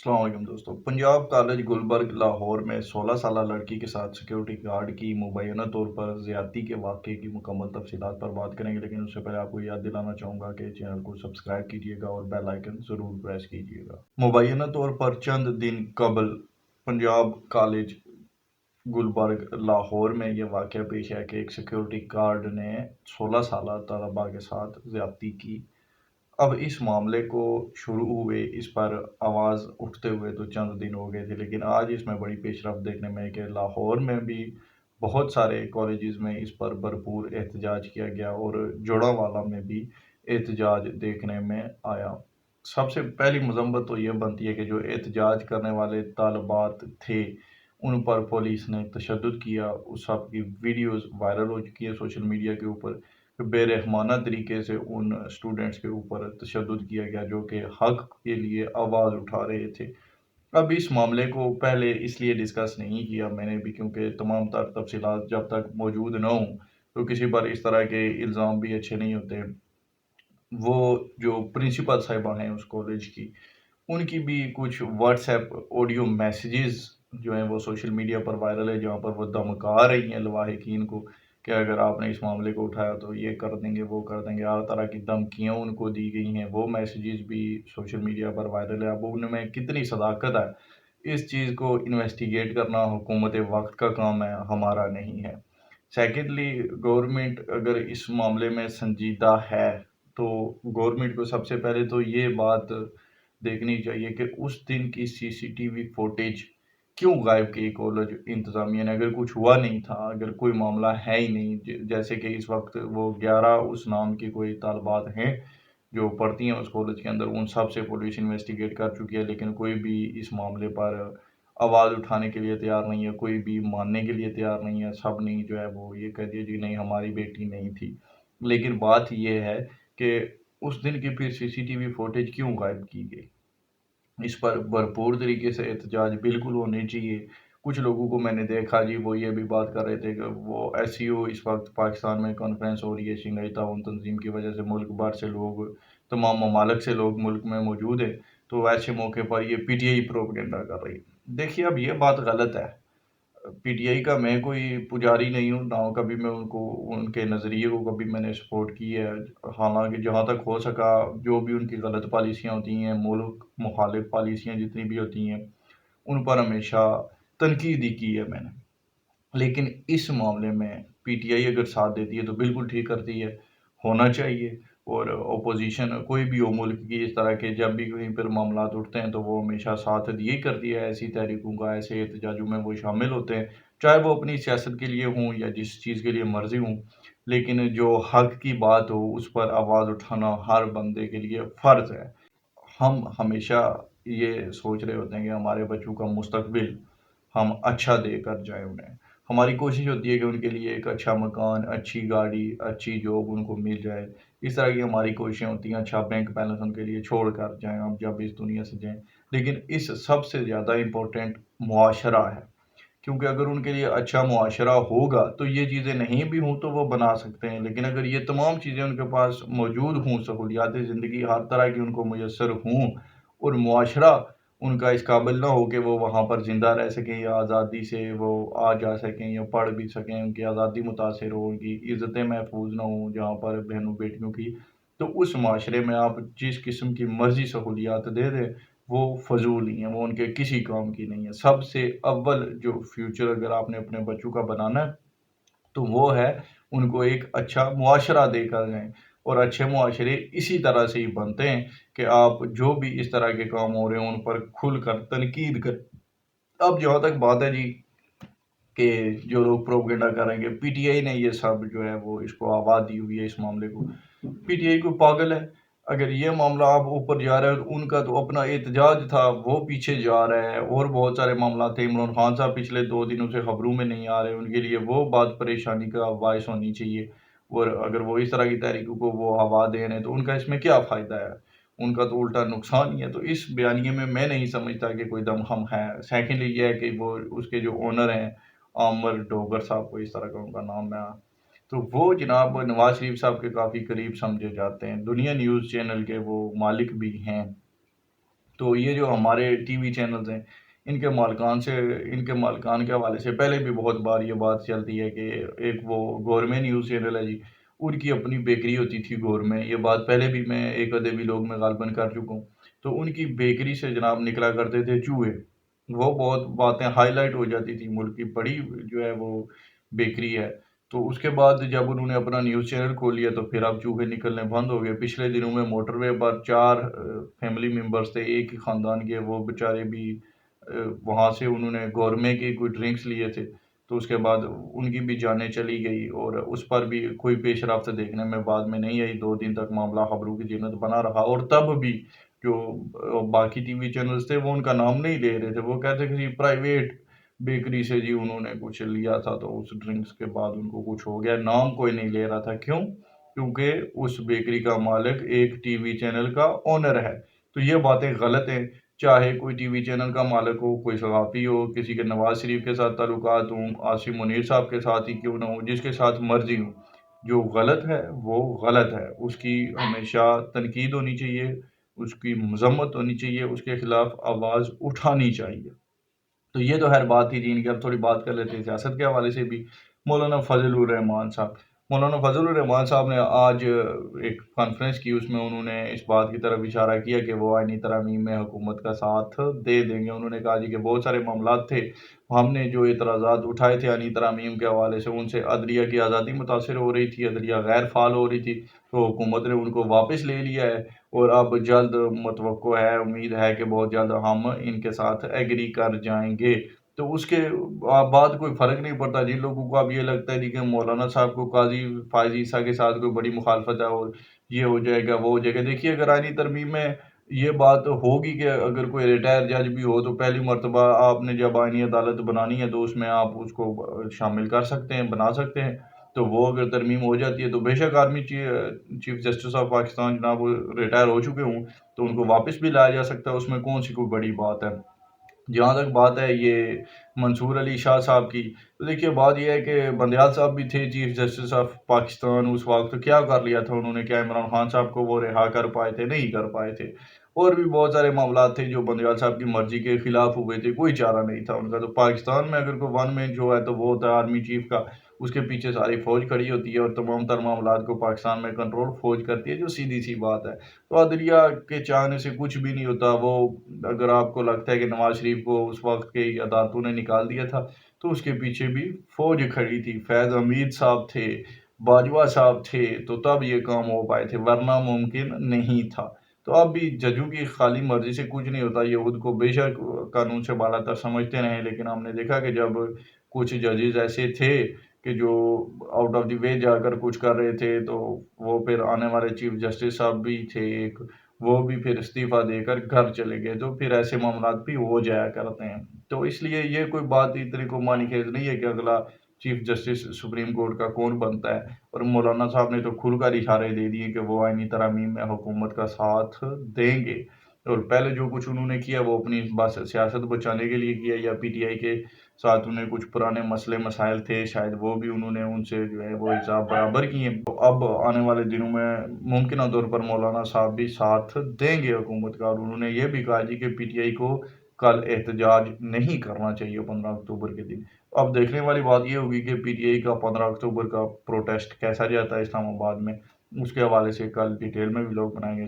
السلام علیکم دوستو، پنجاب کالج گلبرگ لاہور میں 16 سالہ لڑکی کے ساتھ سیکیورٹی گارڈ کی مبینہ طور پر زیادتی کے واقعے کی مکمل تفصیلات پر بات کریں گے، لیکن اس سے پہلے آپ کو یاد دلانا چاہوں گا کہ چینل کو سبسکرائب کیجیے گا اور بیل آئیکن ضرور پریس کیجیے گا۔ مبینہ طور پر چند دن قبل پنجاب کالج گلبرگ لاہور میں یہ واقعہ پیش ہے کہ ایک سیکیورٹی گارڈ نے 16 سالہ طالبہ کے ساتھ زیادتی کی۔ اب اس معاملے کو شروع ہوئے اس پر آواز اٹھتے ہوئے تو چند دن ہو گئے تھے، لیکن آج اس میں بڑی پیش رفت دیکھنے میں کہ لاہور میں بھی بہت سارے کالجز میں اس پر بھرپور احتجاج کیا گیا اور جوڑاوالا میں بھی احتجاج دیکھنے میں آیا۔ سب سے پہلی مذمت تو یہ بنتی ہے کہ جو احتجاج کرنے والے طالبات تھے ان پر پولیس نے تشدد کیا، اس سب کی ویڈیوز وائرل ہو چکی ہیں سوشل میڈیا کے اوپر۔ بے رحمانہ طریقے سے ان اسٹوڈنٹس کے اوپر تشدد کیا گیا جو کہ حق کے لیے آواز اٹھا رہے تھے۔ اب اس معاملے کو پہلے اس لیے ڈسکس نہیں کیا میں نے بھی، کیونکہ تمام تر تفصیلات جب تک موجود نہ ہوں تو کسی پر اس طرح کے الزام بھی اچھے نہیں ہوتے۔ وہ جو پرنسپل صاحبہ ہیں اس کالج کی، ان کی بھی کچھ واٹس ایپ آڈیو میسیجز جو ہیں وہ سوشل میڈیا پر وائرل ہے، جہاں پر وہ دھمکا رہی ہیں لواحقین کو کہ اگر آپ نے اس معاملے کو اٹھایا تو یہ کر دیں گے، وہ کر دیں گے، ہر طرح کی دھمکیاں ان کو دی گئی ہیں۔ وہ میسیجز بھی سوشل میڈیا پر وائرل ہے۔ اب ان میں کتنی صداقت ہے اس چیز کو انویسٹیگیٹ کرنا حکومت وقت کا کام ہے، ہمارا نہیں ہے۔ سیکنڈلی، گورنمنٹ اگر اس معاملے میں سنجیدہ ہے تو گورنمنٹ کو سب سے پہلے تو یہ بات دیکھنی چاہیے کہ اس دن کی سی سی ٹی وی فوٹیج کیوں غائب کی کالج انتظامیہ نے۔ اگر کچھ ہوا نہیں تھا، اگر کوئی معاملہ ہے ہی نہیں، جیسے کہ اس وقت وہ 11 اس نام کی کوئی طالبات ہیں جو پڑھتی ہیں اس کالج کے اندر، ان سب سے پولیس انویسٹیگیٹ کر چکی ہے، لیکن کوئی بھی اس معاملے پر آواز اٹھانے کے لیے تیار نہیں ہے، کوئی بھی ماننے کے لیے تیار نہیں ہے۔ سب نے جو ہے وہ یہ کہہ دیا جی نہیں، ہماری بیٹی نہیں تھی۔ لیکن بات یہ ہے کہ اس دن کی پھر سی سی ٹی وی فوٹیج کیوں غائب کی گئی؟ اس پر بھرپور طریقے سے احتجاج بالکل ہونے چاہیے۔ کچھ لوگوں کو میں نے دیکھا جی وہ یہ بھی بات کر رہے تھے کہ وہ ایس سی او اس وقت پاکستان میں کانفرنس ہو رہی ہے شنگھائی تعاون تنظیم کی وجہ سے، ملک بھر سے لوگ، تمام ممالک سے لوگ ملک میں موجود ہیں، تو ایسے موقع پر یہ پی ٹی آئی پروپیگنڈا کر رہی ہے۔ دیکھیے اب یہ بات غلط ہے۔ پی ٹی آئی کا میں کوئی پجاری نہیں ہوں، نہ کبھی میں ان کو ان کے نظریے کو کبھی میں نے سپورٹ کی ہے۔ حالانکہ جہاں تک ہو سکا جو بھی ان کی غلط پالیسیاں ہوتی ہیں، ملک مخالف پالیسیاں جتنی بھی ہوتی ہیں، ان پر ہمیشہ تنقید ہی کی ہے میں نے۔ لیکن اس معاملے میں پی ٹی آئی اگر ساتھ دیتی ہے تو بالکل ٹھیک کرتی ہے، ہونا چاہیے۔ اور اپوزیشن کوئی بھی ہو ملک کی، اس طرح کے جب بھی کہیں پر معاملات اٹھتے ہیں تو وہ ہمیشہ ساتھ دیا ہی کرتی ہے ایسی تحریکوں کا، ایسے احتجاجوں میں وہ شامل ہوتے ہیں، چاہے وہ اپنی سیاست کے لیے ہوں یا جس چیز کے لیے مرضی ہوں۔ لیکن جو حق کی بات ہو اس پر آواز اٹھانا ہر بندے کے لیے فرض ہے۔ ہم ہمیشہ یہ سوچ رہے ہوتے ہیں کہ ہمارے بچوں کا مستقبل ہم اچھا دے کر جائیں انہیں۔ ہماری کوشش ہوتی ہے کہ ان کے لیے ایک اچھا مکان، اچھی گاڑی، اچھی جاب ان کو مل جائے، اس طرح کی ہماری کوششیں ہوتی ہیں، اچھا بینک بیلنس ان کے لیے چھوڑ کر جائیں ہم جب اس دنیا سے جائیں۔ لیکن اس سب سے زیادہ امپورٹنٹ معاشرہ ہے، کیونکہ اگر ان کے لیے اچھا معاشرہ ہوگا تو یہ چیزیں نہیں بھی ہوں تو وہ بنا سکتے ہیں، لیکن اگر یہ تمام چیزیں ان کے پاس موجود ہوں، سہولیات زندگی ہر طرح کی ان کو میسر ہوں، اور معاشرہ ان کا اس قابل نہ ہو کہ وہ وہاں پر زندہ رہ سکیں یا آزادی سے وہ آ جا سکیں یا پڑھ بھی سکیں، ان کی آزادی متاثر ہو، ان کی عزتیں محفوظ نہ ہوں جہاں پر بہنوں بیٹیوں کی، تو اس معاشرے میں آپ جس قسم کی مرضی سہولیات دے دیں وہ فضول ہی ہیں، وہ ان کے کسی کام کی نہیں ہے۔ سب سے اول جو فیوچر اگر آپ نے اپنے بچوں کا بنانا ہے تو وہ ہے ان کو ایک اچھا معاشرہ دے کر جائیں، اور اچھے معاشرے اسی طرح سے ہی بنتے ہیں کہ آپ جو بھی اس طرح کے کام ہو رہے ہیں ان پر کھل کر تنقید کر۔ اب جہاں تک بات ہے جی کہ جو لوگ پروپیگنڈا کریں گے، پی ٹی آئی نے یہ سب جو ہے وہ اس کو آواز دی ہوئی ہے اس معاملے کو۔ پی ٹی آئی کو پاگل ہے، اگر یہ معاملہ آپ اوپر جا رہے ہیں، ان کا تو اپنا احتجاج تھا وہ پیچھے جا رہا ہے، اور بہت سارے معاملات تھے۔ عمران خان صاحب پچھلے 2 دنوں سے خبروں میں نہیں آ رہے، ان کے لیے وہ بات پریشانی کا باعث ہونی چاہیے، اور اگر وہ اس طرح کی تحریکوں کو وہ ہوا دے رہے ہیں تو ان کا اس میں کیا فائدہ ہے؟ ان کا تو الٹا نقصان ہی ہے۔ تو اس بیانیے میں نہیں سمجھتا کہ کوئی دم خم ہے۔ سیکنڈلی یہ ہے کہ وہ اس کے جو اونر ہیں عامر ڈوگر صاحب، کو اس طرح کا ان کا نام ہے، تو وہ جناب نواز شریف صاحب کے کافی قریب سمجھے جاتے ہیں، دنیا نیوز چینل کے وہ مالک بھی ہیں۔ تو یہ جو ہمارے ٹی وی چینلز ہیں ان کے مالکان کے حوالے سے پہلے بھی بہت بار یہ بات چلتی ہے کہ ایک وہ گور میں نیوز چینل ہے جی، ان کی اپنی بیکری ہوتی تھی گور میں، یہ بات پہلے بھی میں ایک ادبی لوگ میں غالباً کر چکا ہوں، تو ان کی بیکری سے جناب نکلا کرتے تھے چوہے، وہ بہت باتیں ہائی لائٹ ہو جاتی تھی، ملک کی بڑی جو ہے وہ بیکری ہے، تو اس کے بعد جب انہوں نے اپنا نیوز چینل کھول لیا تو پھر اب چوہے نکلنے بند ہو گئے۔ پچھلے دنوں میں موٹر وے پر 4 فیملی ممبرز تھے ایک ہی خاندان کے، وہ بیچارے بھی وہاں سے انہوں نے گورمے کے کوئی ڈرنکس لیے تھے، تو اس کے بعد ان کی بھی جانیں چلی گئی اور اس پر بھی کوئی پیش رفت دیکھنے میں بعد میں نہیں آئی، 2 دن تک معاملہ خبروں کی زینت بنا رہا، اور تب بھی جو باقی ٹی وی چینلز تھے وہ ان کا نام نہیں لے رہے تھے، وہ کہتے کہ پرائیویٹ بیکری سے جی انہوں نے کچھ لیا تھا تو اس ڈرنکس کے بعد ان کو کچھ ہو گیا، نام کوئی نہیں لے رہا تھا، کیوں؟ کیونکہ اس بیکری کا مالک ایک ٹی وی چینل کا اونر ہے، تو یہ باتیں غلط ہیں، چاہے کوئی ٹی وی چینل کا مالک ہو، کوئی صحافی ہو، کسی کے نواز شریف کے ساتھ تعلقات ہوں، عاصم منیر صاحب کے ساتھ ہی کیوں نہ ہو، جس کے ساتھ مرضی ہوں، جو غلط ہے وہ غلط ہے، اس کی ہمیشہ تنقید ہونی چاہیے، اس کی مذمت ہونی چاہیے، اس کے خلاف آواز اٹھانی چاہیے۔ تو یہ تو خیر بات تھی جی ان کی، اب تھوڑی بات کر لیتے ہیں سیاست کے حوالے سے بھی۔ مولانا فضل الرحمان صاحب، مولانا فضل الرحمان صاحب نے آج ایک کانفرنس کی، اس میں انہوں نے اس بات کی طرف اشارہ کیا کہ وہ آئینی ترامیم میں حکومت کا ساتھ دے دیں گے۔ انہوں نے کہا جی کہ بہت سارے معاملات تھے، ہم نے جو اعتراضات اٹھائے تھے آئینی ترامیم کے حوالے سے، ان سے عدلیہ کی آزادی متاثر ہو رہی تھی، عدلیہ غیر فعال ہو رہی تھی، تو حکومت نے ان کو واپس لے لیا ہے، اور اب جلد متوقع ہے، امید ہے کہ بہت جلد ہم ان کے ساتھ ایگری کر جائیں گے۔ تو اس کے بعد کوئی فرق نہیں پڑتا، جن لوگوں کو اب یہ لگتا ہے جی کہ مولانا صاحب کو قاضی فائز عیسیٰ کے ساتھ کوئی بڑی مخالفت ہے اور یہ ہو جائے گا وہ ہو جائے گا، دیکھیے اگر آئینی ترمیم میں یہ بات ہوگی کہ اگر کوئی ریٹائر جج بھی ہو تو پہلی مرتبہ آپ نے جب آئینی عدالت بنانی ہے تو اس میں آپ اس کو شامل کر سکتے ہیں، بنا سکتے ہیں، تو وہ اگر ترمیم ہو جاتی ہے تو بے شک army chief justice of Pakistan جناب وہ ریٹائر ہو چکے ہوں تو ان کو واپس بھی لایا جا سکتا ہے، اس میں کون سی کوئی بڑی بات ہے۔ جہاں تک بات ہے یہ منصور علی شاہ صاحب کی، تو دیکھیے بات یہ ہے کہ بندیال صاحب بھی تھے چیف جسٹس آف پاکستان اس وقت، کیا کر لیا تھا انہوں نے؟ کیا عمران خان صاحب کو وہ رہا کر پائے تھے؟ نہیں کر پائے تھے، اور بھی بہت سارے معاملات تھے جو بندیال صاحب کی مرضی کے خلاف ہوئے تھے، کوئی چارہ نہیں تھا ان کا۔ تو پاکستان میں اگر کوئی ون مین جو ہے تو وہ ہوتا ہے آرمی چیف کا، اس کے پیچھے ساری فوج کھڑی ہوتی ہے اور تمام تر معاملات کو پاکستان میں کنٹرول فوج کرتی ہے، جو سیدھی سی بات ہے۔ تو عدلیہ کے چاہنے سے کچھ بھی نہیں ہوتا، وہ اگر آپ کو لگتا ہے کہ نواز شریف کو اس وقت کے عدالتوں نے نکال دیا تھا تو اس کے پیچھے بھی فوج کھڑی تھی، فیض حمید صاحب تھے، باجوہ صاحب تھے، تو تب یہ کام ہو پائے تھے، ورنہ ممکن نہیں تھا۔ تو اب بھی ججوں کی خالی مرضی سے کچھ نہیں ہوتا، یہ خود کو بے شک قانون سے بالا تر سمجھتے رہے، لیکن ہم نے دیکھا کہ جب کچھ ججز ایسے تھے کہ جو آؤٹ آف دی وے جا کر کچھ کر رہے تھے تو وہ پھر آنے والے چیف جسٹس صاحب بھی تھے ایک، وہ بھی پھر استعفیٰ دے کر گھر چلے گئے، تو پھر ایسے معاملات بھی ہو جایا کرتے ہیں۔ تو اس لیے یہ کوئی بات اتنی کو معنی خیز نہیں ہے کہ اگلا چیف جسٹس سپریم کورٹ کا کون بنتا ہے، اور مولانا صاحب نے تو کھل کر اشارے دے دیے کہ وہ آئینی ترامیم میں حکومت کا ساتھ دیں گے، اور پہلے جو کچھ انہوں نے کیا وہ اپنی بس سیاست بچانے کے لیے کیا، یا پی ٹی آئی کے ساتھ انہیں کچھ پرانے مسئلے مسائل تھے شاید، وہ بھی انہوں نے ان سے جو ہے وہ حساب برابر کیے، تو اب آنے والے دنوں میں ممکنہ طور پر مولانا صاحب بھی ساتھ دیں گے حکومت کا، اور انہوں نے یہ بھی کہا جی کہ پی ٹی آئی کو کل احتجاج نہیں کرنا چاہیے 15 اکتوبر کے دن۔ اب دیکھنے والی بات یہ ہوگی کہ پی ٹی آئی کا 15 اکتوبر کا پروٹیسٹ کیسا جاتا ہے اسلام آباد میں، اس کے حوالے سے کل ڈیٹیل میں بھی لوگ بنائیں گے۔